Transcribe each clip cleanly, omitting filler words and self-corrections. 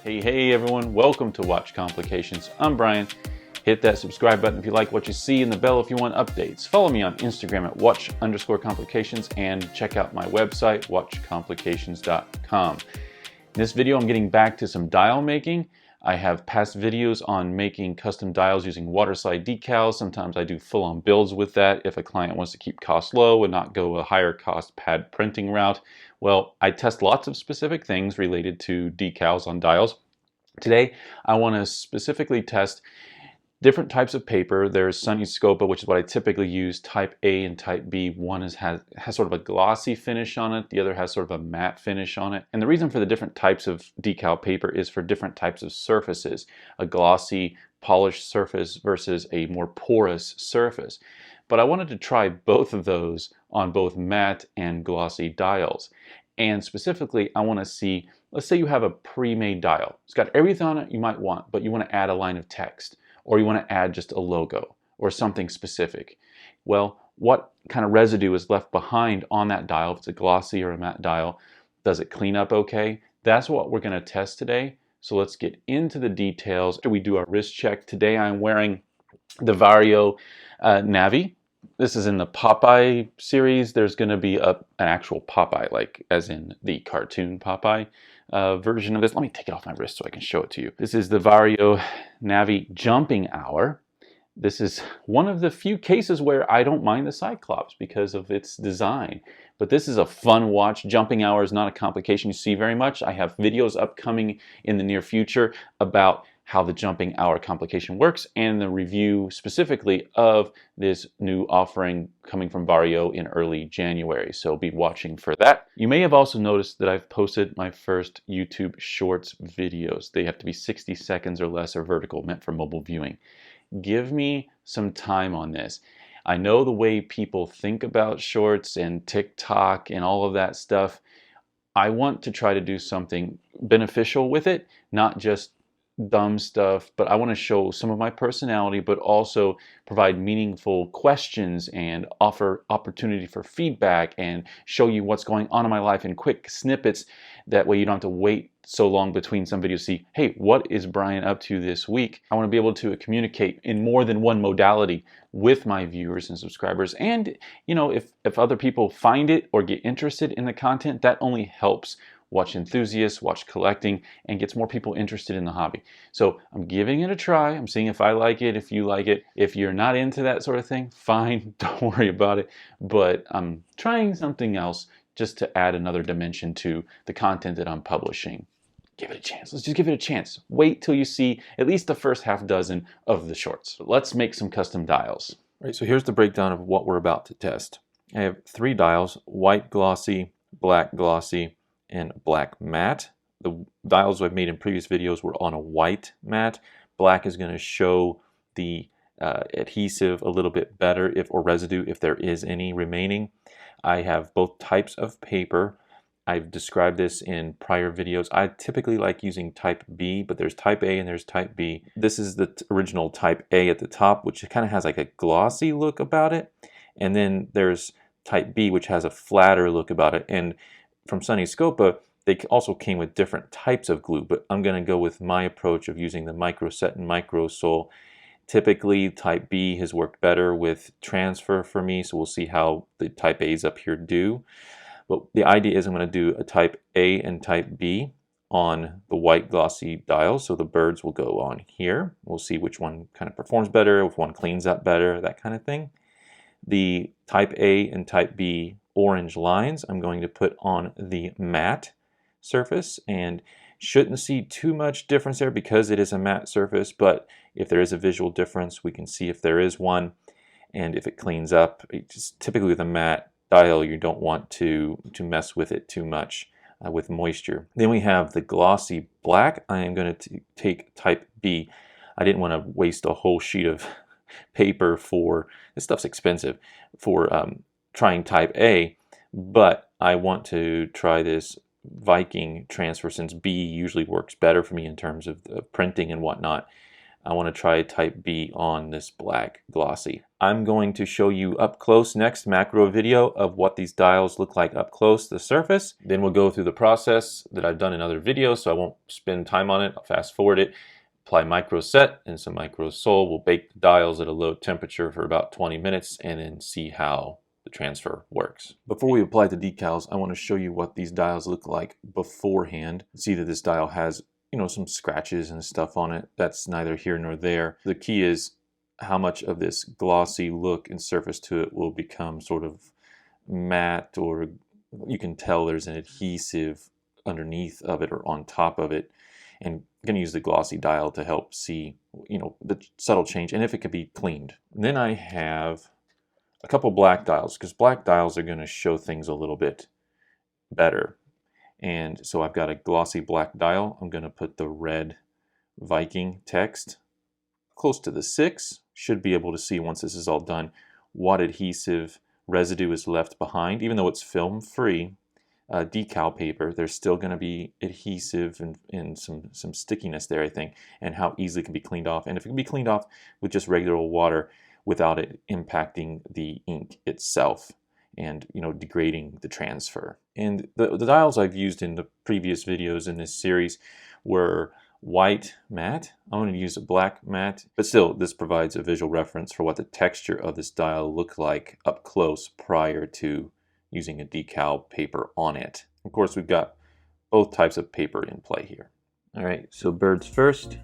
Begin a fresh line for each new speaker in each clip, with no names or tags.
Hey everyone, welcome to Watch Complications. I'm Brian. Hit that subscribe button if you like what you see and the bell if you want updates. Follow me on Instagram at watch_complications and check out my website, watchcomplications.com. In this video, I'm getting back to some dial making. I have past videos on making custom dials using Waterslide decals. Sometimes I do full-on builds with that if a client wants to keep costs low and not go a higher cost pad printing route. Well, I test lots of specific things related to decals on dials. Today, I want to specifically test different types of paper. There's Sunnyscopa, which is what I typically use, type A and type B. One has sort of a glossy finish on it. The other has sort of a matte finish on it. And the reason for the different types of decal paper is for different types of surfaces. A glossy, polished surface versus a more porous surface. But I wanted to try both of those on both matte and glossy dials. And specifically, I want to see, let's say you have a pre-made dial. It's got everything on it you might want, but you want to add a line of text, or you want to add just a logo or something specific. Well, what kind of residue is left behind on that dial? If it's a glossy or a matte dial, does it clean up okay? That's what we're going to test today. So let's get into the details. We do our wrist check. Today I'm wearing the Vario Navi. This is in the Popeye series. There's going to be an actual Popeye, like as in the cartoon Popeye version of this. Let me take it off my wrist so I can show it to you. This is the Vario Navi Jumping Hour. This is one of the few cases where I don't mind the Cyclops because of its design. But this is a fun watch. Jumping Hour is not a complication you see very much. I have videos upcoming in the near future about how the jumping hour complication works and the review specifically of this new offering coming from Vario in early January. So be watching for that. You may have also noticed that I've posted my first YouTube Shorts videos. They have to be 60 seconds or less or vertical, meant for mobile viewing. Give me some time on this. I know the way people think about shorts and TikTok and all of that stuff. I want to try to do something beneficial with it, not just dumb stuff, but I want to show some of my personality, but also provide meaningful questions and offer opportunity for feedback and show you what's going on in my life in quick snippets. That way you don't have to wait so long between some videos to see, hey, what is Brian up to this week? I want to be able to communicate in more than one modality with my viewers and subscribers. And, you know, if other people find it or get interested in the content, that only helps watch enthusiasts, watch collecting, and gets more people interested in the hobby. So I'm giving it a try. I'm seeing if I like it, if you like it. If you're not into that sort of thing, fine, don't worry about it. But I'm trying something else just to add another dimension to the content that I'm publishing. Give it a chance. Let's just give it a chance. Wait till you see at least the first half dozen of the shorts. Let's make some custom dials.
Right, so here's the breakdown of what we're about to test. I have 3 dials, white glossy, black glossy, and black matte. The dials I've made in previous videos were on a white matte. Black is going to show the adhesive a little bit better, or residue if there is any remaining. I have both types of paper. I've described this in prior videos. I typically like using type B, but there's type A and there's type B. This is the original type A at the top, which kind of has like a glossy look about it. And then there's type B, which has a flatter look about it. And from Sunnyscopa, they also came with different types of glue, but I'm going to go with my approach of using the microset and microsole. Typically, type B has worked better with transfer for me, so we'll see how the type A's up here do. But the idea is I'm going to do a type A and type B on the white glossy dials, so the birds will go on here. We'll see which one kind of performs better, if one cleans up better, that kind of thing. The type A and type B orange lines I'm going to put on the matte surface, and shouldn't see too much difference there because it is a matte surface, but if there is a visual difference we can see if there is one, and if it cleans up. Just typically with a matte dial you don't want to mess with it too much with moisture. Then we have the glossy black. I am going to take type B. I didn't want to waste a whole sheet of paper for, this stuff's expensive, for trying type A, but I want to try this Viking transfer since B usually works better for me in terms of printing and whatnot. I want to try type B on this black glossy. I'm going to show you up close next macro video of what these dials look like up close to the surface. Then we'll go through the process that I've done in other videos, so I won't spend time on it. I'll fast forward it, apply micro set and some micro sol. We'll bake the dials at a low temperature for about 20 minutes and then see how the transfer works. Before we apply the decals, I want to show you what these dials look like beforehand. See that this dial has, you know, some scratches and stuff on it. That's neither here nor there. The key is how much of this glossy look and surface to it will become sort of matte, or you can tell there's an adhesive underneath of it or on top of it. And I'm going to use the glossy dial to help see, you know, the subtle change and if it could be cleaned. And then I have a couple black dials, because black dials are going to show things a little bit better. And so I've got a glossy black dial. I'm going to put the red Viking text close to the 6. Should be able to see, once this is all done, what adhesive residue is left behind. Even though it's film free decal paper, there's still going to be adhesive and some stickiness there, I think, and how easily it can be cleaned off. And if it can be cleaned off with just regular water without it impacting the ink itself and, you know, degrading the transfer. And the dials I've used in the previous videos in this series were white matte. I'm going to use a black matte, but still this provides a visual reference for what the texture of this dial looked like up close prior to using a decal paper on it. Of course, we've got both types of paper in play here. All right, so birds first.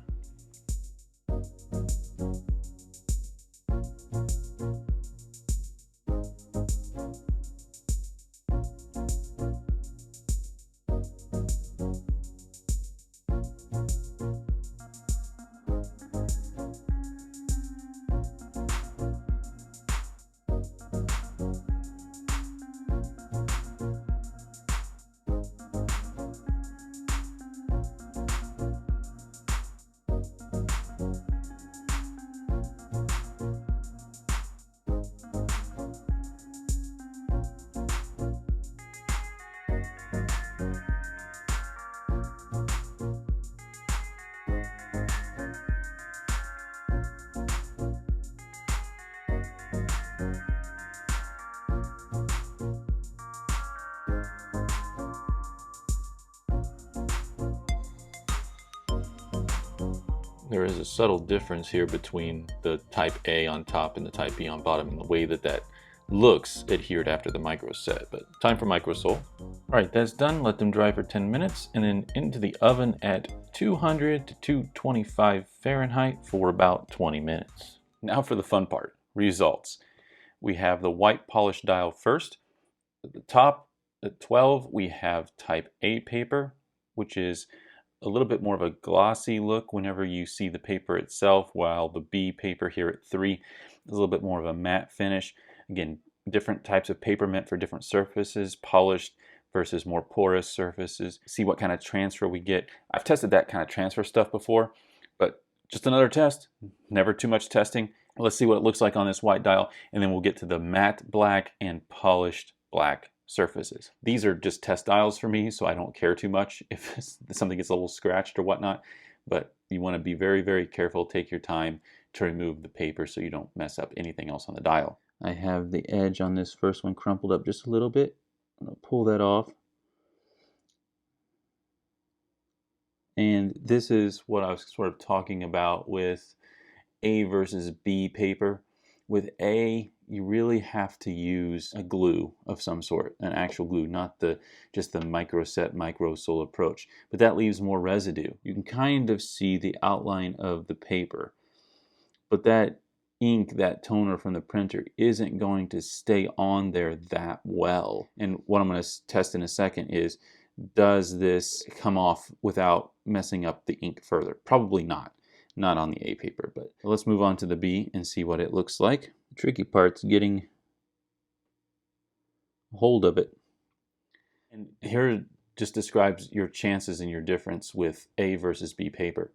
There is a subtle difference here between the type A on top and the type B on bottom in the way that that looks adhered after the micro set, but time for micro sol. All right, that's done. Let them dry for 10 minutes and then into the oven at 200 to 225 Fahrenheit for about 20 minutes. Now for the fun part, results. We have the white polished dial first. At the top, at 12, we have type A paper, which is a little bit more of a glossy look whenever you see the paper itself, while the B paper here at 3 is a little bit more of a matte finish. Again, different types of paper meant for different surfaces, polished versus more porous surfaces. See what kind of transfer we get. I've tested that kind of transfer stuff before, but just another test, never too much testing. Let's see what it looks like on this white dial, and then we'll get to the matte black and polished black surfaces. These are just test dials for me, so I don't care too much if something gets a little scratched or whatnot, but you want to be very, very careful. Take your time to remove the paper so you don't mess up anything else on the dial. I have the edge on this first one crumpled up just a little bit. I'm going to pull that off. And this is what I was sort of talking about with A versus B paper. With A, you really have to use a glue of some sort, an actual glue, not just the micro set, micro sol approach. But that leaves more residue. You can kind of see the outline of the paper, but that ink, that toner from the printer isn't going to stay on there that well. And what I'm going to test in a second is, does this come off without messing up the ink further? Probably not. Not on the A paper, but let's move on to the B and see what it looks like. The tricky part's getting hold of it. And here just describes your chances and your difference with A versus B paper.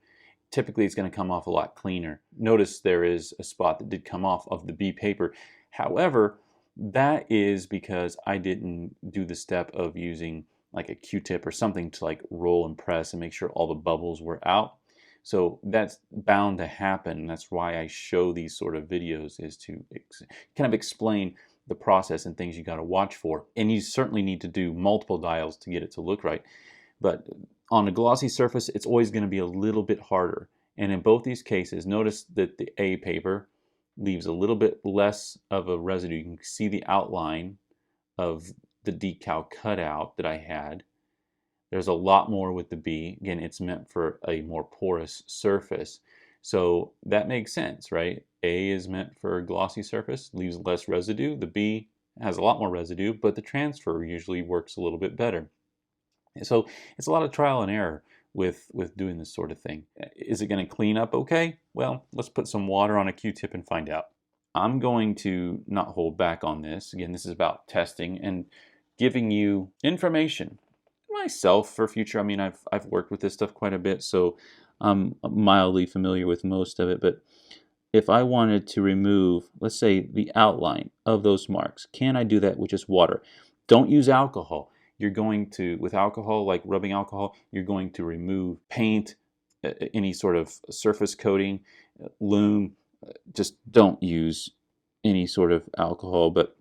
Typically it's going to come off a lot cleaner. Notice there is a spot that did come off of the B paper. However, that is because I didn't do the step of using like a Q-tip or something to like roll and press and make sure all the bubbles were out.
So that's bound to happen. That's why I show these sort of videos, is to kind of explain the process and things you got to watch for. And you certainly need to do multiple dials to get it to look right. But on a glossy surface, it's always going to be a little bit harder. And in both these cases, notice that the A paper leaves a little bit less of a residue. You can see the outline of the decal cutout that I had. There's a lot more with the B. Again, it's meant for a more porous surface. So that makes sense, right? A is meant for a glossy surface, leaves less residue. The B has a lot more residue, but the transfer usually works a little bit better. So it's a lot of trial and error with doing this sort of thing. Is it going to clean up okay? Well, let's put some water on a Q-tip and find out. I'm going to not hold back on this. Again, this is about testing and giving you information myself for future. I mean, I've worked with this stuff quite a bit, so I'm mildly familiar with most of it. But if I wanted to remove, let's say, the outline of those marks, can I do that with just water? Don't use alcohol. You're going to, with alcohol, like rubbing alcohol, you're going to remove paint, any sort of surface coating, loom. Just don't use any sort of alcohol. But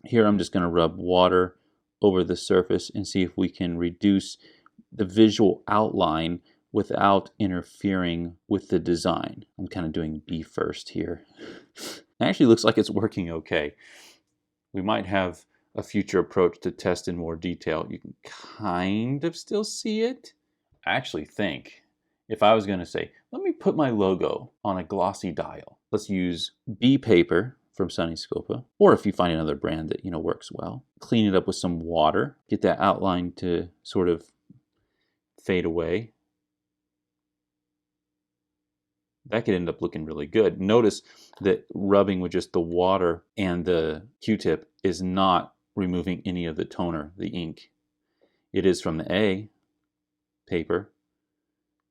here I'm just going to rub water over the surface and see if we can reduce the visual outline without interfering with the design. I'm kind of doing B first here. It actually looks like it's working okay. We might have a future approach to test in more detail. You can kind of still see it. I actually think if I was going to say, let me put my logo on a glossy dial, let's use B paper from Sunnyscopa, or if you find another brand that works well, clean it up with some water, get that outline to sort of fade away. That could end up looking really good. Notice that rubbing with just the water and the Q-tip is not removing any of the toner, the ink. It is from the A paper,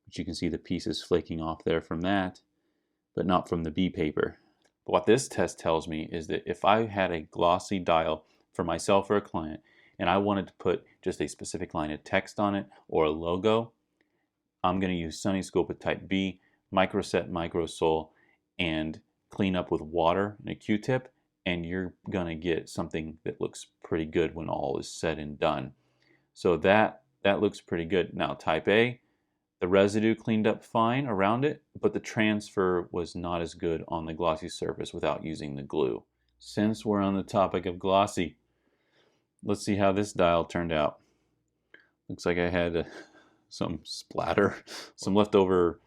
which you can see the pieces flaking off there from that, but not from the B paper. What this test tells me is that if I had a glossy dial for myself or a client, and I wanted to put just a specific line of text on it or a logo, I'm going to use Sunnyscopa Type B, microset, microsole, and clean up with water and a Q-tip, and you're going to get something that looks pretty good when all is said and done. So that looks pretty good. Now Type A, the residue cleaned up fine around it, but the transfer was not as good on the glossy surface without using the glue. Since we're on the topic of glossy, let's see how this dial turned out. Looks like I had some splatter, some leftover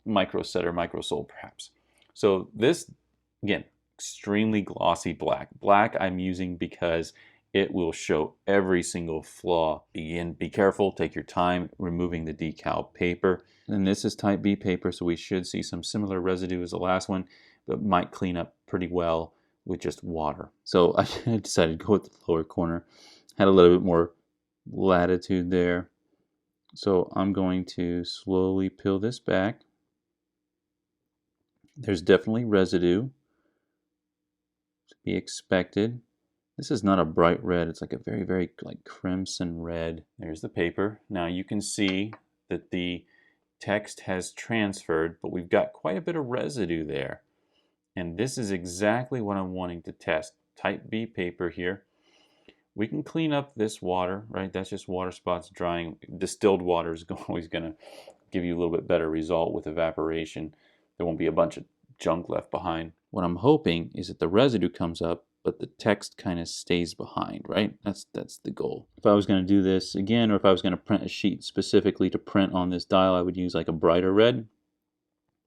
microset or microsole perhaps. So this, again, extremely glossy black. Black I'm using because it will show every single flaw. Again, be careful, take your time removing the decal paper. And this is Type B paper, so we should see some similar residue as the last one, but might clean up pretty well with just water. So I decided to go with the lower corner. Had a little bit more latitude there. So I'm going to slowly peel this back. There's definitely residue to be expected. This is not a bright red, it's like a very, very like crimson red. There's the paper. Now you can see that the text has transferred, but we've got quite a bit of residue there. And this is exactly what I'm wanting to test. Type B paper here. We can clean up this water, right? That's just water spots drying. Distilled water is always going to give you a little bit better result with evaporation. There won't be a bunch of junk left behind. What I'm hoping is that the residue comes up, but the text kind of stays behind, right? That's the goal. If I was going to do this again, or if I was going to print a sheet specifically to print on this dial, I would use like a brighter red.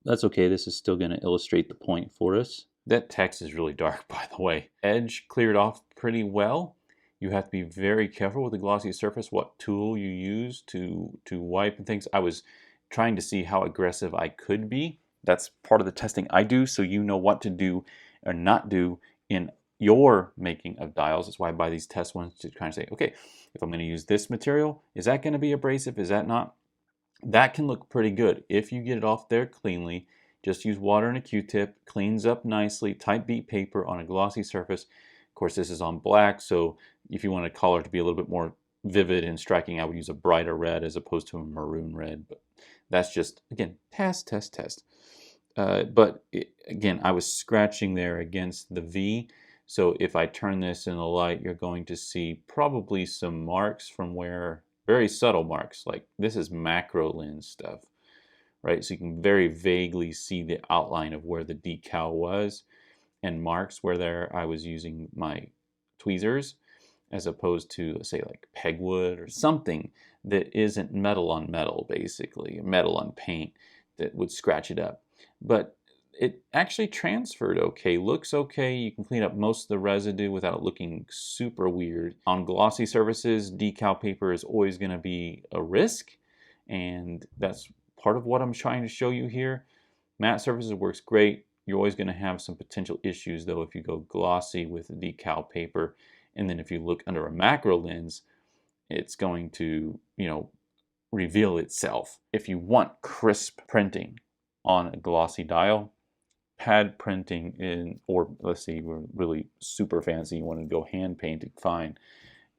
That's okay, this is still going to illustrate the point for us. That text is really dark, by the way. Edge cleared off pretty well. You have to be very careful with the glossy surface, what tool you use to wipe and things. I was trying to see how aggressive I could be. That's part of the testing I do, so you know what to do or not do in your making of dials. That's why I buy these test ones to kind of say, okay, if I'm going to use this material, is that going to be abrasive? Is that not? That can look pretty good. If you get it off there cleanly, just use water and a Q-tip, cleans up nicely, Type B paper on a glossy surface. Of course, this is on black, so if you want a color to be a little bit more vivid and striking, I would use a brighter red as opposed to a maroon red. But That's just, again, test. Again, I was scratching there against the V. So if I turn this in the light, you're going to see probably some marks from where, very subtle marks, like this is macro lens stuff, right? So you can very vaguely see the outline of where the decal was, and marks where there I was using my tweezers as opposed to, let's say, like pegwood or something that isn't metal on metal, basically, metal on paint that would scratch it up. But it actually transferred okay, looks okay. You can clean up most of the residue without it looking super weird. On glossy surfaces, decal paper is always going to be a risk, and that's part of what I'm trying to show you here. Matte surfaces works great. You're always going to have some potential issues though if you go glossy with decal paper, and then if you look under a macro lens, it's going to, reveal itself. If you want crisp printing on a glossy dial, pad printing or let's say you're really super fancy, you want to go hand painting, fine,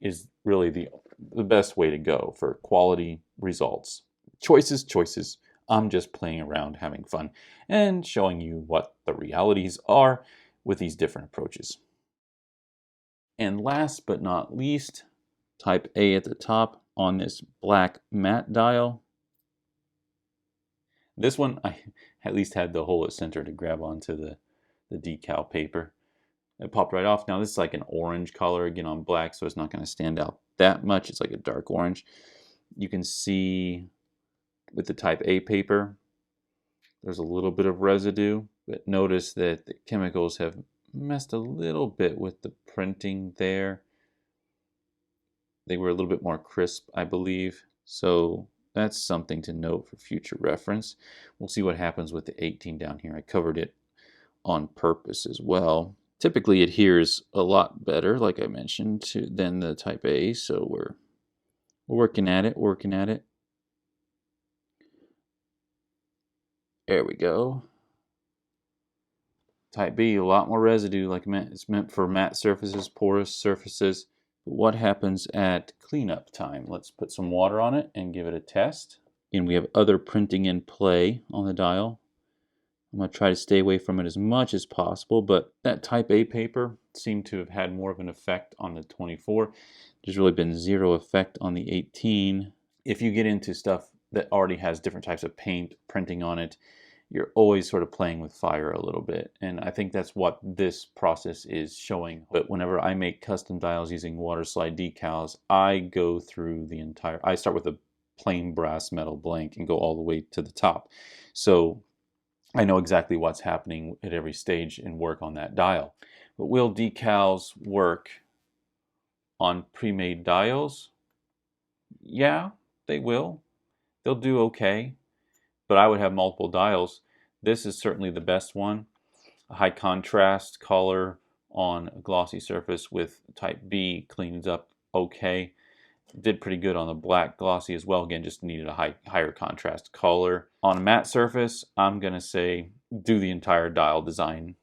is really the best way to go for quality results. Choices. I'm just playing around, having fun, and showing you what the realities are with these different approaches. And last but not least, type A at the top on this black matte dial. This one, I at least had the hole at center to grab onto the decal paper. It popped right off. Now this is like an orange color, again on black, so it's not going to stand out that much. It's like a dark orange. You can see with the type A paper, there's a little bit of residue, but notice that the chemicals have messed a little bit with the printing there. They were a little bit more crisp, I believe. So that's something to note for future reference. We'll see what happens with the 18 down here. I covered it on purpose as well. Typically it adheres a lot better, like I mentioned, than the type A. So we're working at it. There we go. Type B, a lot more residue, like it's meant for matte surfaces, porous surfaces. But what happens at cleanup time? Let's put some water on it and give it a test. And we have other printing in play on the dial. I'm going to try to stay away from it as much as possible, but that type A paper seemed to have had more of an effect on the 24. There's really been zero effect on the 18. If you get into stuff that already has different types of paint printing on it, you're always sort of playing with fire a little bit. And I think that's what this process is showing. But whenever I make custom dials using Waterslide Decals, I go through I start with a plain brass metal blank and go all the way to the top. So I know exactly what's happening at every stage and work on that dial. But will decals work on pre-made dials? Yeah, they will. They'll do okay. But I would have multiple dials. This is certainly the best one. A high contrast color on a glossy surface with type B cleans up okay. Did pretty good on the black glossy as well. Again, just needed a higher contrast color. On a matte surface, I'm going to say do the entire dial design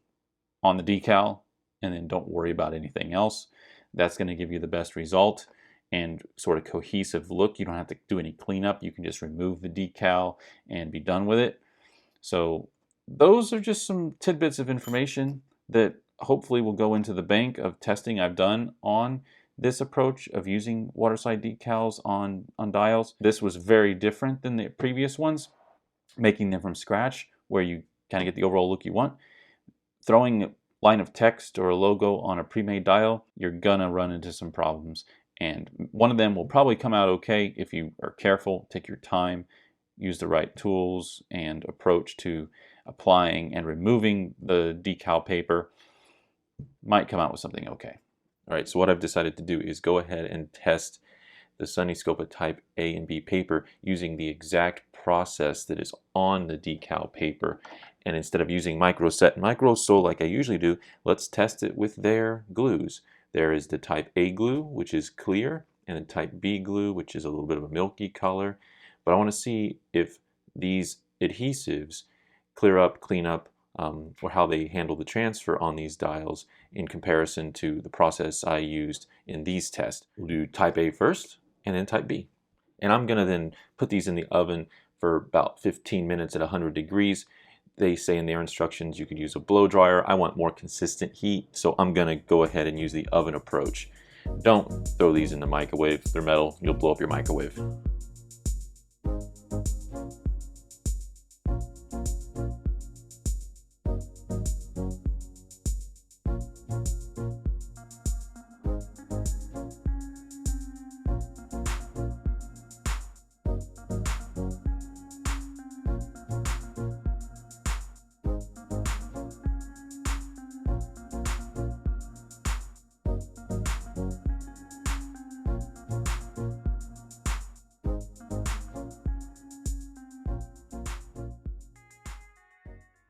on the decal and then don't worry about anything else. That's going to give you the best result and sort of cohesive look. You don't have to do any cleanup. You can just remove the decal and be done with it. So those are just some tidbits of information that hopefully will go into the bank of testing I've done on this approach of using Waterslide decals on dials. This was very different than the previous ones, making them from scratch where you kind of get the overall look you want. Throwing a line of text or a logo on a pre-made dial, you're gonna run into some problems. And one of them will probably come out okay if you are careful, take your time, use the right tools and approach to applying and removing the decal paper. Might come out with something okay. All right, so what I've decided to do is go ahead and test the Sunnyscopa type A and B paper using the exact process that is on the decal paper. And instead of using microset and microsol like I usually do, let's test it with their glues. There is the type A glue, which is clear, and the type B glue, which is a little bit of a milky color. But I want to see if these adhesives clear up, clean up, or how they handle the transfer on these dials in comparison to the process I used in these tests. We'll do type A first, and then type B. And I'm going to then put these in the oven
for about 15 minutes at 100 degrees. They say in their instructions you could use a blow dryer. I want more consistent heat, so I'm gonna go ahead and use the oven approach. Don't throw these in the microwave. They're metal. You'll blow up your microwave.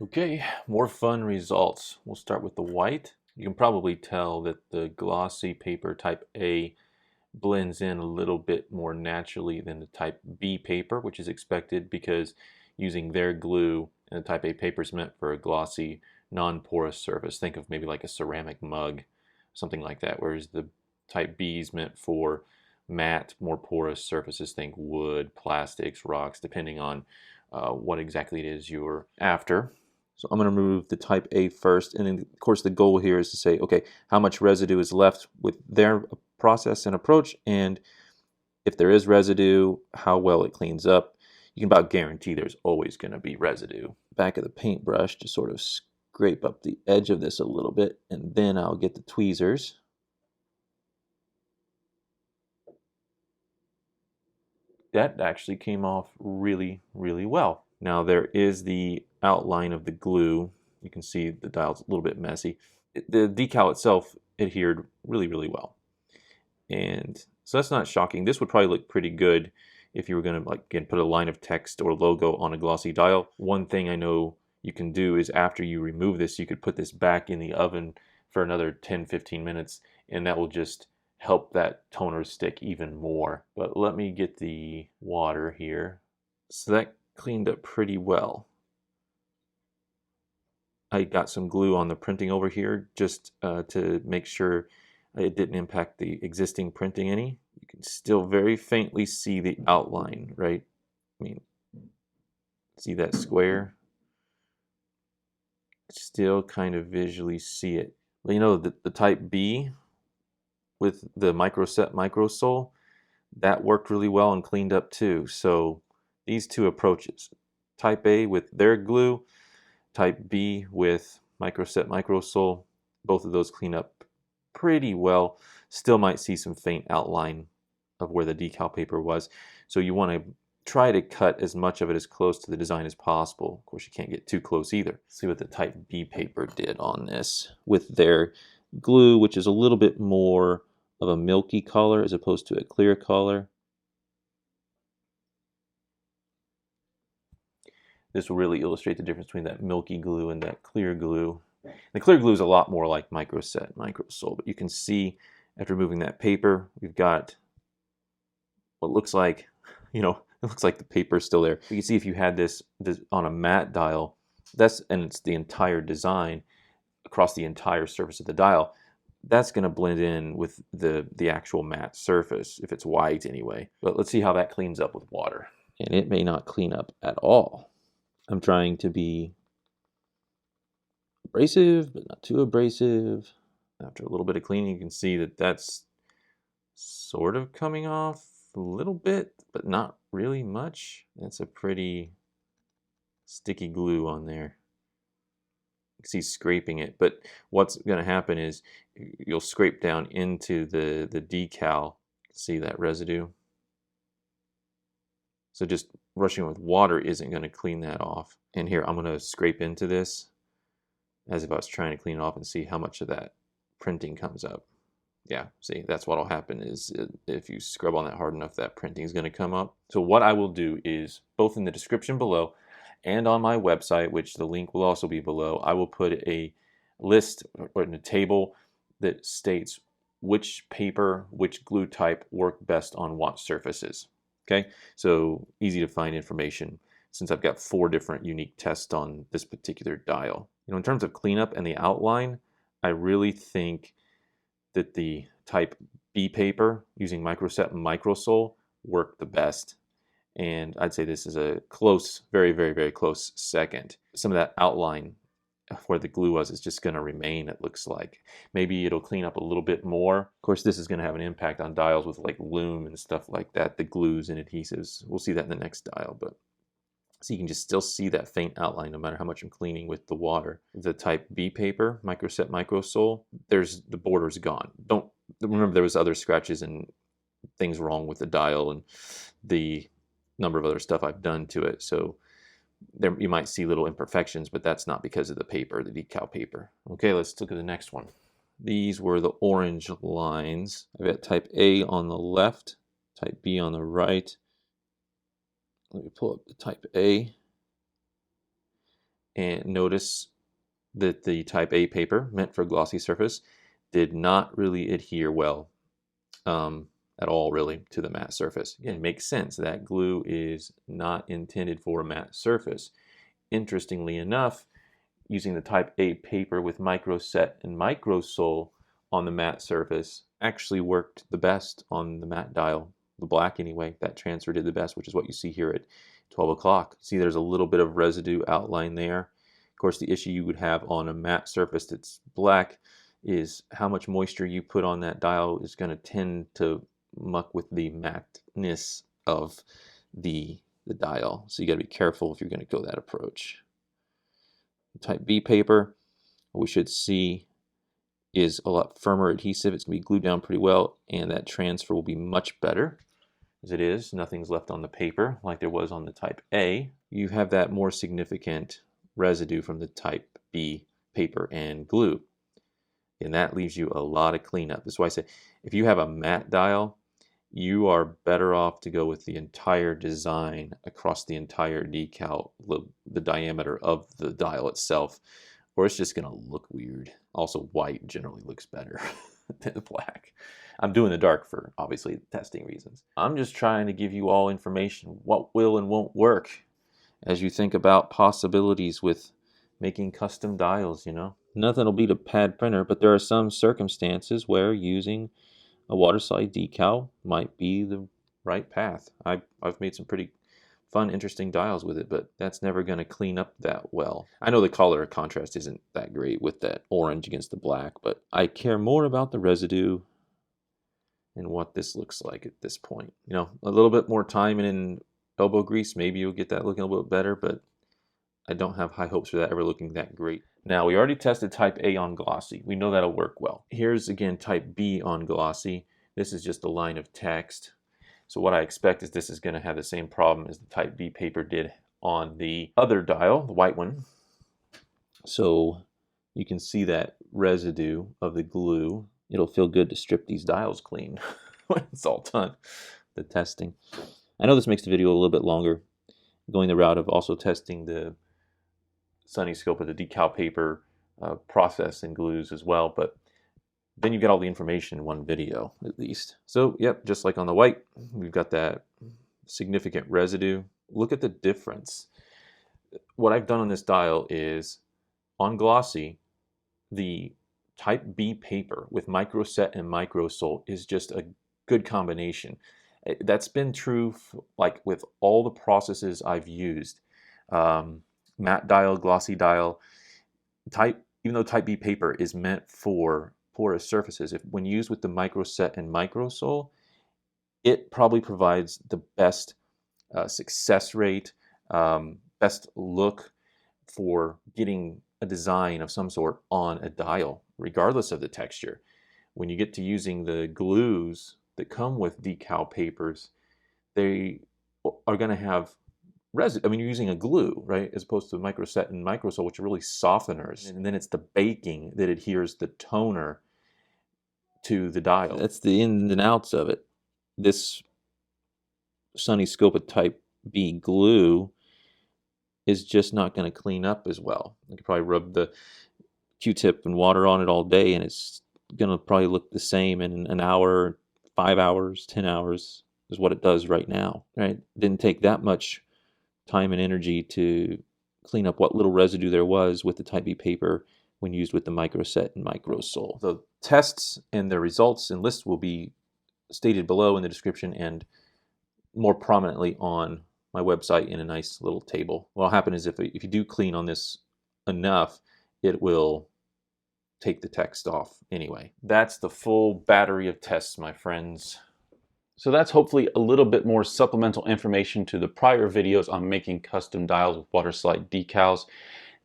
Okay, more fun results. We'll start with the white. You can probably tell that the glossy paper type A blends in a little bit more naturally than the type B paper, which is expected because using their glue, and the type A paper is meant for a glossy, non-porous surface. Think of maybe like a ceramic mug, something like that, whereas the type B is meant for matte, more porous surfaces. Think wood, plastics, rocks, depending on what exactly it is you're after. So I'm going to remove the type A first, and then of course the goal here is to say, okay, how much residue is left with their process and approach, and if there is residue, how well it cleans up. You can about guarantee there's always going to be residue. Back of the paintbrush to sort of scrape up the edge of this a little bit, and then I'll get the tweezers. That actually came off really, really well. Now there is the outline of the glue. You can see the dial's a little bit messy. The decal itself adhered really, really well. And so that's not shocking. This would probably look pretty good if you were going to, like, again, put a line of text or logo on a glossy dial. One thing I know you can do is after you remove this, you could put this back in the oven for another 10-15 minutes, and that will just help that toner stick even more. But let me get the water here. So that cleaned up pretty well. I got some glue on the printing over here just to make sure it didn't impact the existing printing any. You can still very faintly see the outline, right? I mean, see that square? Still kind of visually see it. But you know, the type B with the microset microsole, that worked really well and cleaned up too. So these two approaches, type A with their glue, type B with microset microsole, both of those clean up pretty well. Still might see some faint outline of where the decal paper was. So you want to try to cut as much of it as close to the design as possible. Of course, you can't get too close either. See what the type B paper did on this with their glue, which is a little bit more of a milky color as opposed to a clear color. This will really illustrate the difference between that milky glue and that clear glue. The clear glue is a lot more like microset microsole, but you can see after removing that paper, we've got what looks like, you know, it looks like the paper is still there. You can see if you had this on a matte dial, and it's the entire design across the entire surface of the dial, that's going to blend in with the actual matte surface, if it's white anyway. But let's see how that cleans up with water. And it may not clean up at all. I'm trying to be abrasive, but not too abrasive. After a little bit of cleaning, you can see that that's sort of coming off a little bit, but not really much. That's a pretty sticky glue on there. You can see scraping it, but what's going to happen is you'll scrape down into the decal. See that residue? So just rushing with water isn't going to clean that off. And here I'm going to scrape into this as if I was trying to clean it off and see how much of that printing comes up. Yeah, see, that's what'll happen is if you scrub on that hard enough, that printing is going to come up. So what I will do is, both in the description below and on my website, which the link will also be below, I will put a list or in a table that states which paper, which glue type work best on what surfaces. Okay, so easy to find information since I've got 4 different unique tests on this particular dial. You know, in terms of cleanup and the outline, I really think that the type B paper using microset microsole worked the best. And I'd say this is a close, very, very, very close second. Some of that outline where the glue was is just going to remain, it looks like. Maybe it'll clean up a little bit more. Of course, this is going to have an impact on dials with like loom and stuff like that, the glues and adhesives. We'll see that in the next dial, but so you can just still see that faint outline no matter how much I'm cleaning with the water. The type B paper, microset microsole, the border's gone. Don't remember there was other scratches and things wrong with the dial and the number of other stuff I've done to it. So there you might see little imperfections, but that's not because of the paper, the decal paper. Okay, let's look at the next one. These were the orange lines. I've got type A on the left, type B on the right. Let me pull up the type A and notice that the type A paper, meant for a glossy surface, did not really adhere well at all, really, to the matte surface. Again, it makes sense. That glue is not intended for a matte surface. Interestingly enough, using the type A paper with microset and microsole on the matte surface actually worked the best on the matte dial. The black anyway, that transfer did the best, which is what you see here at 12 o'clock. See there's a little bit of residue outline there. Of course, the issue you would have on a matte surface that's black is how much moisture you put on that dial is going to tend to muck with the matteness of the dial. So you got to be careful if you're going to go that approach. Type B paper, what we should see is a lot firmer adhesive. It's going to be glued down pretty well, and that transfer will be much better. As it is, nothing's left on the paper like there was on the type A. You have that more significant residue from the type B paper and glue, and that leaves you a lot of cleanup. That's why I say if you have a matte dial, you are better off to go with the entire design across the entire decal, the diameter of the dial itself, or it's just going to look weird. Also, white generally looks better than the black. I'm doing the dark for obviously testing reasons. I'm just trying to give you all information, what will and won't work as you think about possibilities with making custom dials, you know. Nothing will beat a pad printer, but there are some circumstances where using a Waterslide decal might be the right path. I've made some pretty fun, interesting dials with it, but that's never going to clean up that well. I know the color contrast isn't that great with that orange against the black, but I care more about the residue and what this looks like at this point. You know, a little bit more time and in elbow grease, maybe you'll get that looking a little bit better, but I don't have high hopes for that ever looking that great. Now, we already tested type A on glossy. We know that'll work well. Here's again type B on glossy. This is just a line of text. So what I expect is this is going to have the same problem as the type B paper did on the other dial, the white one. So you can see that residue of the glue. It'll feel good to strip these dials clean when it's all done, the testing. I know this makes the video a little bit longer, going the route of also testing the Sunnyscopa, the decal paper process and glues as well, but then you get all the information in one video at least. So yep, just like on the white, we've got that significant residue. Look at the difference. What I've done on this dial is on glossy, the type B paper with microset and microsole is just a good combination. That's been true like with all the processes I've used. Matte dial, glossy dial, even though type B paper is meant for porous surfaces, when used with the microset and microsole, it probably provides the best success rate, best look for getting a design of some sort on a dial, regardless of the texture. When you get to using the glues that come with decal papers, they are going to have residue. I mean, you're using a glue, right, as opposed to microset and microsole, which are really softeners. And then it's the baking that adheres the toner to the dial. That's the ins and outs of it. This Sunnyscopa type B glue is just not going to clean up as well. You could probably rub the Q-tip and water on it all day, and it's going to probably look the same in an hour, 5 hours, 10 hours is what it does right now. Right? Didn't take that much time and energy to clean up what little residue there was with the type B paper when used with the microset and microsole. The tests and the results and lists will be stated below in the description, and more prominently on my website in a nice little table. What'll happen is if you do clean on this enough, it will take the text off anyway. That's the full battery of tests, my friends.
So that's hopefully a little bit more supplemental information to the prior videos on making custom dials with Waterslide decals.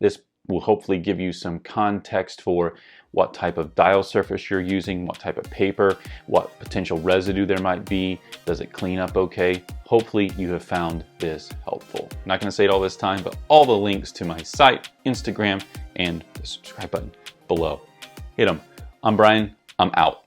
This will hopefully give you some context for what type of dial surface you're using, what type of paper, what potential residue there might be, does it clean up okay? Hopefully you have found this helpful. I'm not going to say it all this time, but all the links to my site, Instagram, and the subscribe button below. Hit them. I'm Brian. I'm out.